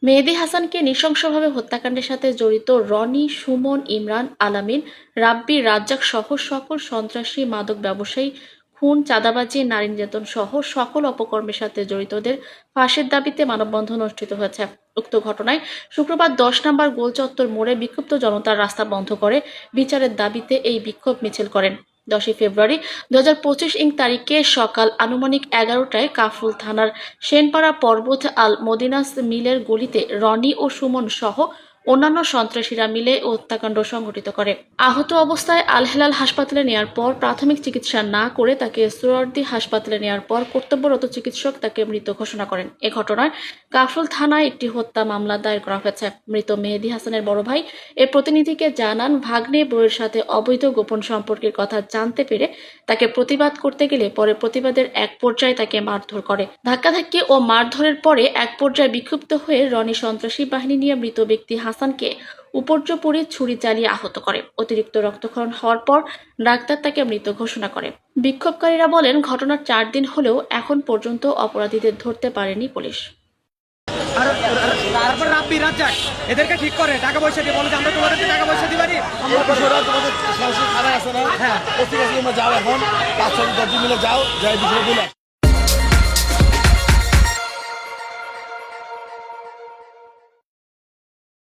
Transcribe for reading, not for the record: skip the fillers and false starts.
মেহেদী হাসানকে নৃশংসভাবে হত্যাকাণ্ডের সাথে জড়িত রনি, সুমন, ইমরান, আলামিন, রাব্বি, রাজ্জাক সহ সকল সন্ত্রাসী, মাদক ব্যবসায়ী, খুন, চাঁদাবাজি, নারী নির্যাতন সহ সকল অপকর্মের সাথে জড়িতদের ফাঁসির দাবিতে মানববন্ধন অনুষ্ঠিত হয়েছে। উক্ত ঘটনায় শুক্রবার 10 নম্বর গোলচত্বর মোড়ে বিক্ষুব্ধ জনতার রাস্তা বন্ধ করে বিচারের দাবিতে এই বিক্ষোভ মিছিল করেন। 10 ফেব্রুয়ারি 2025 তারিখে সকাল আনুমানিক 11টায় কাফরুল থানার সেনপাড়া পর্বত আল মদিনাস মিলের গলিতে রনি ও সুমন সহ অন্যান্য সন্ত্রাসীরা মিলে হত্যাকাণ্ড সংঘটিত করে। আহত অবস্থায় আল হেলাল হাসপাতালে নেওয়ার পর প্রাথমিক চিকিৎসা না করে তাকে সোহরাওয়ার্দী হাসপাতালে নেওয়ার পর কর্তব্যরত চিকিৎসক তাকে মৃত ঘোষণা করেন। এ ঘটনায় কাফরুল থানায় একটি হত্যা মামলা দায়ের করা হয়েছে। মৃত মেহেদী হাসানের বড় ভাই এর প্রতিনিধিকে জানান, ভাগ্নে বউয়ের সাথে অবৈধ গোপন সম্পর্কের কথা জানতে পেরে তাকে প্রতিবাদ করতে গেলে পরে প্রতিবাদের এক পর্যায়ে তাকে মারধর করে। ধাক্কাধাক্কি ও মারধরের পরে এক পর্যায়ে বিক্ষুব্ধ হয়ে রনি সন্ত্রাসী বাহিনী নিয়ে মৃত ব্যক্তি হাসানকে উপর্যুপরি ছুরি চালিয়ে আহত করে। অতিরিক্ত রক্তক্ষরণ হওয়ার পর ডাক্তার তাকে মৃত ঘোষণা করে। বিক্ষোভকারীরা বলেন, ঘটনার 4 দিন হলেও এখন পর্যন্ত অপরাধীদের ধরতে পারেনি পুলিশ। তারপর রাব্বি, রাজ্জাক এদেরকে ঠিক করে টাকা পয়সা দিয়ে বলে যে আমরা তোমাদেরকে টাকা পয়সা দিবানি। তোমাদের সরাসরি থানায় আছে না? হ্যাঁ, ওখানে যাও, এখন 5-6 10 মিলে যাও, যাই বিষয় বলে